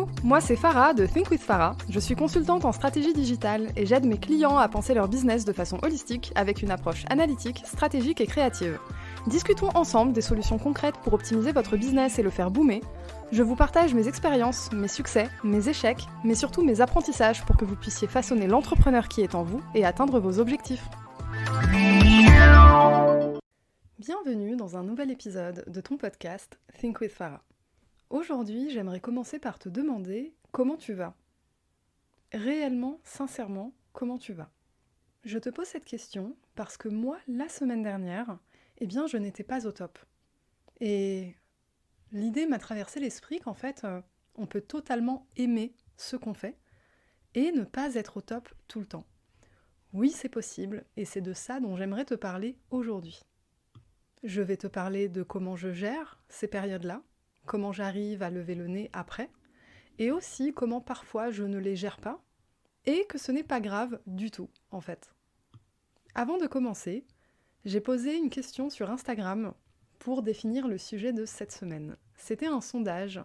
Coucou, moi c'est Farah de Think with Farah. Je suis consultante en stratégie digitale et j'aide mes clients à penser leur business de façon holistique avec une approche analytique, stratégique et créative. Discutons ensemble des solutions concrètes pour optimiser votre business et le faire boomer. Je vous partage mes expériences, mes succès, mes échecs, mais surtout mes apprentissages pour que vous puissiez façonner l'entrepreneur qui est en vous et atteindre vos objectifs. Bienvenue dans un nouvel épisode de ton podcast Think with Farah. Aujourd'hui, j'aimerais commencer par te demander comment tu vas. Réellement, sincèrement, comment tu vas ? Je te pose cette question parce que moi, la semaine dernière, je n'étais pas au top. Et l'idée m'a traversé l'esprit qu'en fait, on peut totalement aimer ce qu'on fait et ne pas être au top tout le temps. Oui, c'est possible et c'est de ça dont j'aimerais te parler aujourd'hui. Je vais te parler de comment je gère ces périodes-là, comment j'arrive à lever le nez après, et aussi comment parfois je ne les gère pas, et que ce n'est pas grave du tout, en fait. Avant de commencer, j'ai posé une question sur Instagram pour définir le sujet de cette semaine. C'était un sondage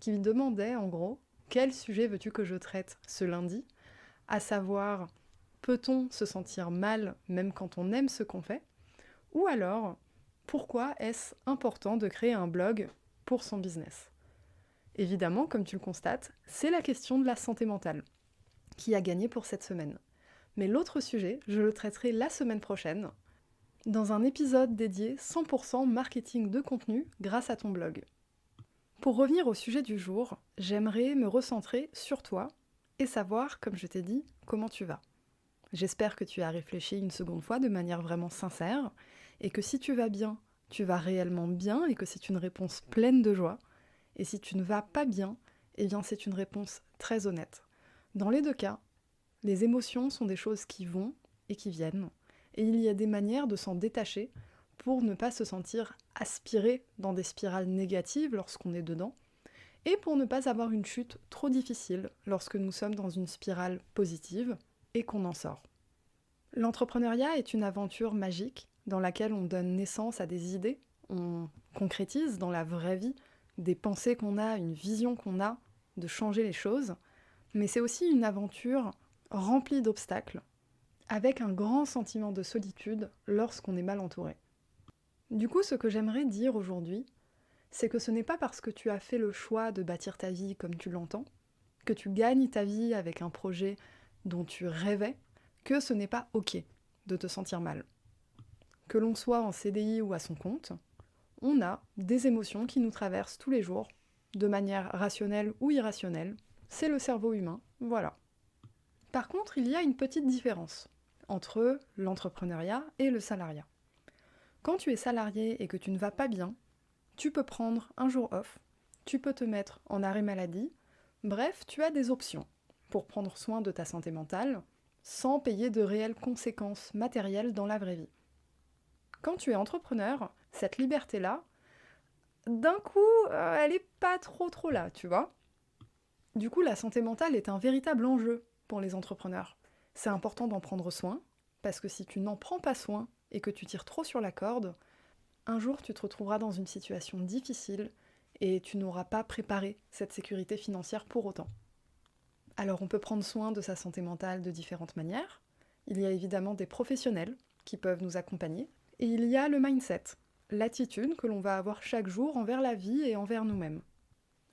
qui demandait, en gros, quel sujet veux-tu que je traite ce lundi ? À savoir, peut-on se sentir mal même quand on aime ce qu'on fait ? Ou alors, pourquoi est-ce important de créer un blog pour son business ? Évidemment, comme tu le constates, c'est la question de la santé mentale qui a gagné pour cette semaine. Mais l'autre sujet, je le traiterai la semaine prochaine dans un épisode dédié 100% marketing de contenu grâce à ton blog. Pour revenir au sujet du jour, j'aimerais me recentrer sur toi et savoir, comme je t'ai dit, comment tu vas. J'espère que tu as réfléchi une seconde fois de manière vraiment sincère et que si tu vas bien, tu vas réellement bien et que c'est une réponse pleine de joie. Et si tu ne vas pas bien, c'est une réponse très honnête. Dans les deux cas, les émotions sont des choses qui vont et qui viennent. Et il y a des manières de s'en détacher pour ne pas se sentir aspiré dans des spirales négatives lorsqu'on est dedans, et pour ne pas avoir une chute trop difficile lorsque nous sommes dans une spirale positive et qu'on en sort. L'entrepreneuriat est une aventure magique dans laquelle on donne naissance à des idées, on concrétise dans la vraie vie des pensées qu'on a, une vision qu'on a de changer les choses, mais c'est aussi une aventure remplie d'obstacles, avec un grand sentiment de solitude lorsqu'on est mal entouré. Du coup, ce que j'aimerais dire aujourd'hui, c'est que ce n'est pas parce que tu as fait le choix de bâtir ta vie comme tu l'entends, que tu gagnes ta vie avec un projet dont tu rêvais, que ce n'est pas ok de te sentir mal. Que l'on soit en CDI ou à son compte, on a des émotions qui nous traversent tous les jours, de manière rationnelle ou irrationnelle. C'est le cerveau humain, voilà. Par contre, il y a une petite différence entre l'entrepreneuriat et le salariat. Quand tu es salarié et que tu ne vas pas bien, tu peux prendre un jour off, tu peux te mettre en arrêt maladie, bref, tu as des options pour prendre soin de ta santé mentale sans payer de réelles conséquences matérielles dans la vraie vie. Quand tu es entrepreneur, cette liberté-là, d'un coup, elle est pas trop là, tu vois. Du coup, la santé mentale est un véritable enjeu pour les entrepreneurs. C'est important d'en prendre soin, parce que si tu n'en prends pas soin et que tu tires trop sur la corde, un jour tu te retrouveras dans une situation difficile et tu n'auras pas préparé cette sécurité financière pour autant. Alors on peut prendre soin de sa santé mentale de différentes manières. Il y a évidemment des professionnels qui peuvent nous accompagner. Et il y a le mindset, l'attitude que l'on va avoir chaque jour envers la vie et envers nous-mêmes.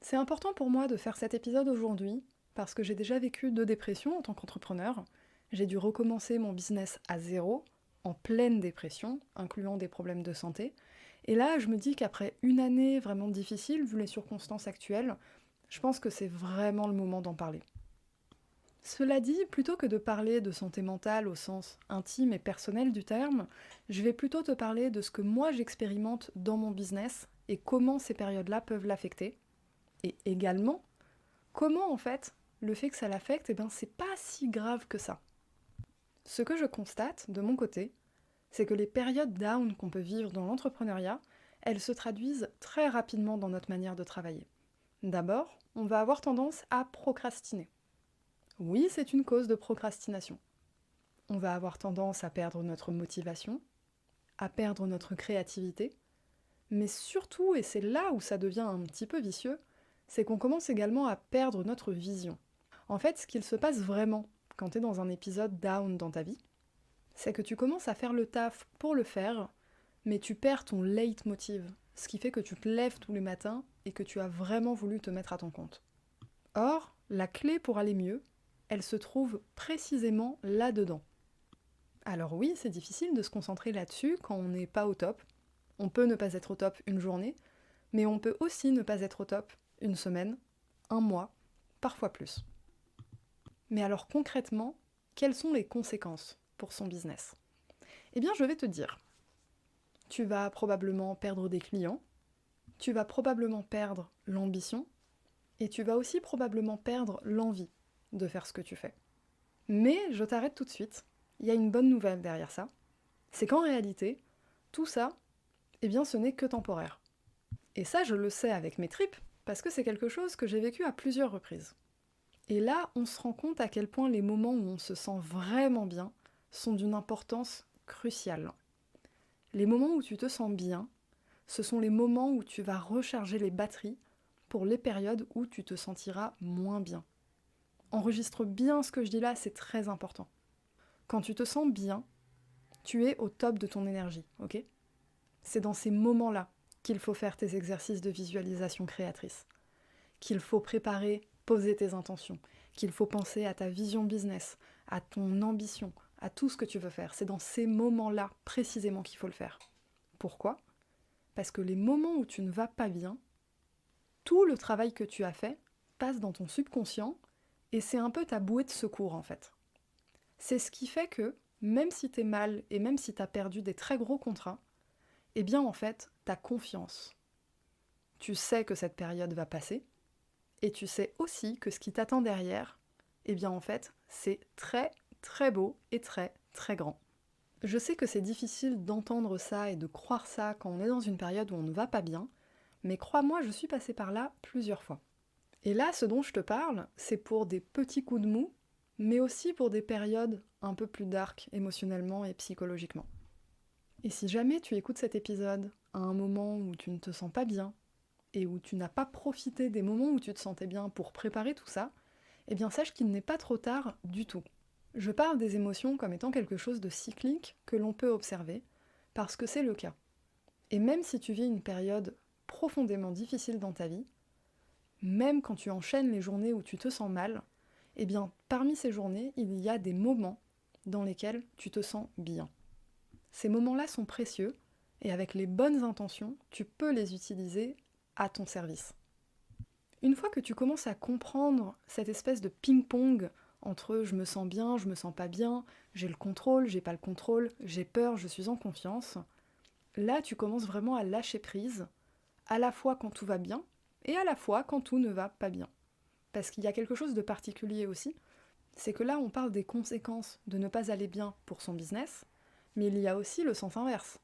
C'est important pour moi de faire cet épisode aujourd'hui parce que j'ai déjà vécu 2 dépressions en tant qu'entrepreneur. J'ai dû recommencer mon business à zéro, en pleine dépression, incluant des problèmes de santé. Et là, je me dis qu'après une année vraiment difficile, vu les circonstances actuelles, je pense que c'est vraiment le moment d'en parler. Cela dit, plutôt que de parler de santé mentale au sens intime et personnel du terme, je vais plutôt te parler de ce que moi j'expérimente dans mon business et comment ces périodes-là peuvent l'affecter. Et également, comment en fait, le fait que ça l'affecte, c'est pas si grave que ça. Ce que je constate, de mon côté, c'est que les périodes down qu'on peut vivre dans l'entrepreneuriat, elles se traduisent très rapidement dans notre manière de travailler. D'abord, on va avoir tendance à procrastiner. Oui, c'est une cause de procrastination. On va avoir tendance à perdre notre motivation, à perdre notre créativité, mais surtout, et c'est là où ça devient un petit peu vicieux, c'est qu'on commence également à perdre notre vision. En fait, ce qu'il se passe vraiment quand tu es dans un épisode down dans ta vie, c'est que tu commences à faire le taf pour le faire, mais tu perds ton leitmotiv, ce qui fait que tu te lèves tous les matins et que tu as vraiment voulu te mettre à ton compte. Or, la clé pour aller mieux, elle se trouve précisément là-dedans. Alors oui, c'est difficile de se concentrer là-dessus quand on n'est pas au top. On peut ne pas être au top une journée, mais on peut aussi ne pas être au top une semaine, un mois, parfois plus. Mais alors concrètement, quelles sont les conséquences pour son business ? Eh bien, je vais te dire. Tu vas probablement perdre des clients, tu vas probablement perdre l'ambition, et tu vas aussi probablement perdre l'envie de faire ce que tu fais. Mais je t'arrête tout de suite, il y a une bonne nouvelle derrière ça, c'est qu'en réalité, tout ça, eh bien ce n'est que temporaire. Et ça, je le sais avec mes tripes, parce que c'est quelque chose que j'ai vécu à plusieurs reprises. Et là, on se rend compte à quel point les moments où on se sent vraiment bien sont d'une importance cruciale. Les moments où tu te sens bien, ce sont les moments où tu vas recharger les batteries pour les périodes où tu te sentiras moins bien. Enregistre bien ce que je dis là, c'est très important. Quand tu te sens bien, tu es au top de ton énergie, ok ? C'est dans ces moments-là qu'il faut faire tes exercices de visualisation créatrice, qu'il faut préparer, poser tes intentions, qu'il faut penser à ta vision business, à ton ambition, à tout ce que tu veux faire. C'est dans ces moments-là précisément qu'il faut le faire. Pourquoi ? Parce que les moments où tu ne vas pas bien, tout le travail que tu as fait passe dans ton subconscient et c'est un peu ta bouée de secours en fait. C'est ce qui fait que, même si t'es mal et même si t'as perdu des très gros contrats, eh bien en fait, t'as confiance. Tu sais que cette période va passer et tu sais aussi que ce qui t'attend derrière, eh bien en fait, c'est très très beau et très très grand. Je sais que c'est difficile d'entendre ça et de croire ça quand on est dans une période où on ne va pas bien, mais crois-moi, je suis passée par là plusieurs fois. Et là, ce dont je te parle, c'est pour des petits coups de mou, mais aussi pour des périodes un peu plus dark émotionnellement et psychologiquement. Et si jamais tu écoutes cet épisode à un moment où tu ne te sens pas bien, et où tu n'as pas profité des moments où tu te sentais bien pour préparer tout ça, eh bien sache qu'il n'est pas trop tard du tout. Je parle des émotions comme étant quelque chose de cyclique que l'on peut observer, parce que c'est le cas. Et même si tu vis une période profondément difficile dans ta vie, même quand tu enchaînes les journées où tu te sens mal, eh bien parmi ces journées, il y a des moments dans lesquels tu te sens bien. Ces moments-là sont précieux, et avec les bonnes intentions, tu peux les utiliser à ton service. Une fois que tu commences à comprendre cette espèce de ping-pong entre je me sens bien, je me sens pas bien, j'ai le contrôle, j'ai pas le contrôle, j'ai peur, je suis en confiance, là tu commences vraiment à lâcher prise, à la fois quand tout va bien et à la fois quand tout ne va pas bien. Parce qu'il y a quelque chose de particulier aussi, c'est que là on parle des conséquences de ne pas aller bien pour son business, mais il y a aussi le sens inverse.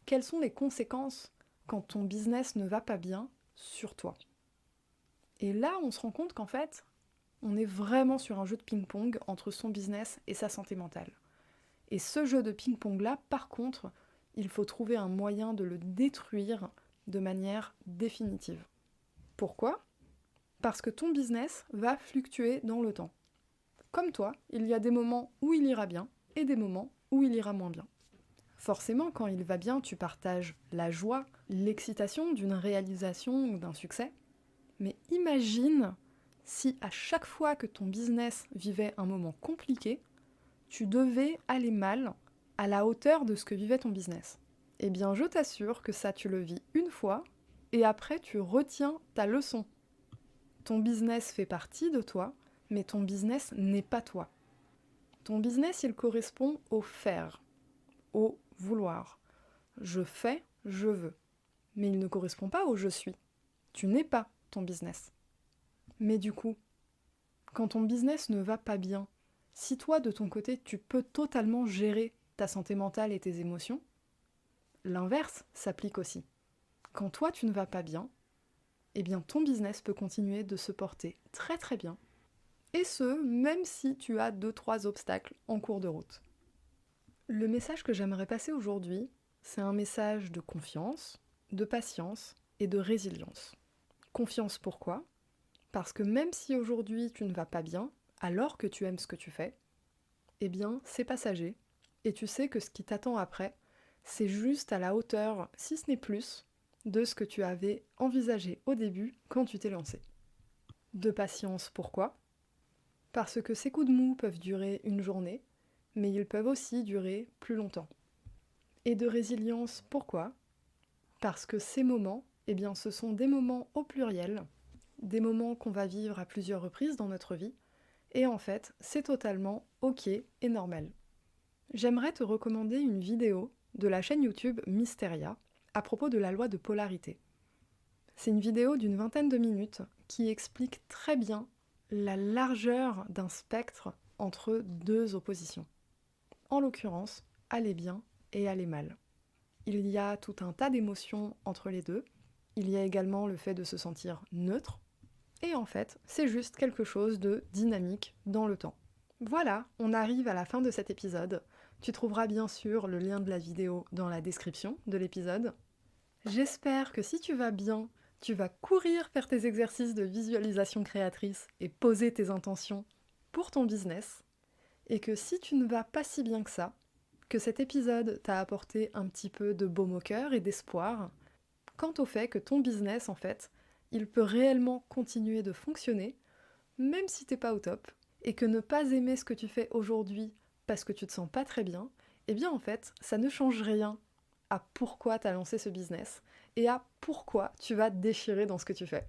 Quelles sont les conséquences quand ton business ne va pas bien sur toi ? Et là, on se rend compte qu'en fait, on est vraiment sur un jeu de ping-pong entre son business et sa santé mentale. Et ce jeu de ping-pong-là, par contre, il faut trouver un moyen de le détruire de manière définitive. Pourquoi ? Parce que ton business va fluctuer dans le temps. Comme toi, il y a des moments où il ira bien et des moments où il ira moins bien. Forcément, quand il va bien, tu partages la joie, l'excitation d'une réalisation ou d'un succès. Mais imagine si à chaque fois que ton business vivait un moment compliqué, tu devais aller mal à la hauteur de ce que vivait ton business. Eh bien, je t'assure que ça, tu le vis une fois, et après, tu retiens ta leçon. Ton business fait partie de toi, mais ton business n'est pas toi. Ton business, il correspond au faire, au vouloir. Je fais, je veux. Mais il ne correspond pas au je suis. Tu n'es pas ton business. Mais du coup, quand ton business ne va pas bien, si toi, de ton côté, tu peux totalement gérer ta santé mentale et tes émotions, l'inverse s'applique aussi. Quand toi, tu ne vas pas bien, eh bien ton business peut continuer de se porter très très bien. Et ce, même si tu as 2-3 obstacles en cours de route. Le message que j'aimerais passer aujourd'hui, c'est un message de confiance, de patience et de résilience. Confiance pourquoi? Parce que même si aujourd'hui tu ne vas pas bien, alors que tu aimes ce que tu fais, eh bien c'est passager, et tu sais que ce qui t'attend après, c'est juste à la hauteur, si ce n'est plus, de ce que tu avais envisagé au début quand tu t'es lancé. De patience, pourquoi? Parce que ces coups de mou peuvent durer une journée, mais ils peuvent aussi durer plus longtemps. Et de résilience, pourquoi? Parce que ces moments, eh bien, ce sont des moments au pluriel, des moments qu'on va vivre à plusieurs reprises dans notre vie, et en fait, c'est totalement ok et normal. J'aimerais te recommander une vidéo de la chaîne YouTube Mysteria à propos de la loi de polarité. C'est une vidéo d'une vingtaine de minutes qui explique très bien la largeur d'un spectre entre deux oppositions. En l'occurrence, aller bien et aller mal. Il y a tout un tas d'émotions entre les deux. Il y a également le fait de se sentir neutre. Et en fait, c'est juste quelque chose de dynamique dans le temps. Voilà, on arrive à la fin de cet épisode. Tu trouveras bien sûr le lien de la vidéo dans la description de l'épisode. J'espère que si tu vas bien, tu vas courir faire tes exercices de visualisation créatrice et poser tes intentions pour ton business. Et que si tu ne vas pas si bien que ça, que cet épisode t'a apporté un petit peu de baume au cœur et d'espoir quant au fait que ton business, en fait, il peut réellement continuer de fonctionner, même si t'es pas au top, et que ne pas aimer ce que tu fais aujourd'hui parce que tu te sens pas très bien, eh bien en fait, ça ne change rien à pourquoi t'as lancé ce business et à pourquoi tu vas te déchirer dans ce que tu fais.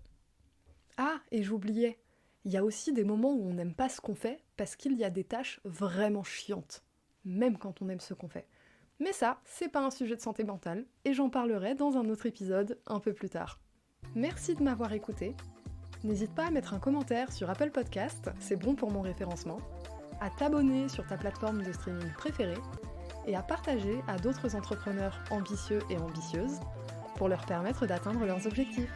Ah, et j'oubliais, il y a aussi des moments où on n'aime pas ce qu'on fait parce qu'il y a des tâches vraiment chiantes, même quand on aime ce qu'on fait. Mais ça, c'est pas un sujet de santé mentale, et j'en parlerai dans un autre épisode un peu plus tard. Merci de m'avoir écouté. N'hésite pas à mettre un commentaire sur Apple Podcast, c'est bon pour mon référencement, à t'abonner sur ta plateforme de streaming préférée, et à partager à d'autres entrepreneurs ambitieux et ambitieuses pour leur permettre d'atteindre leurs objectifs.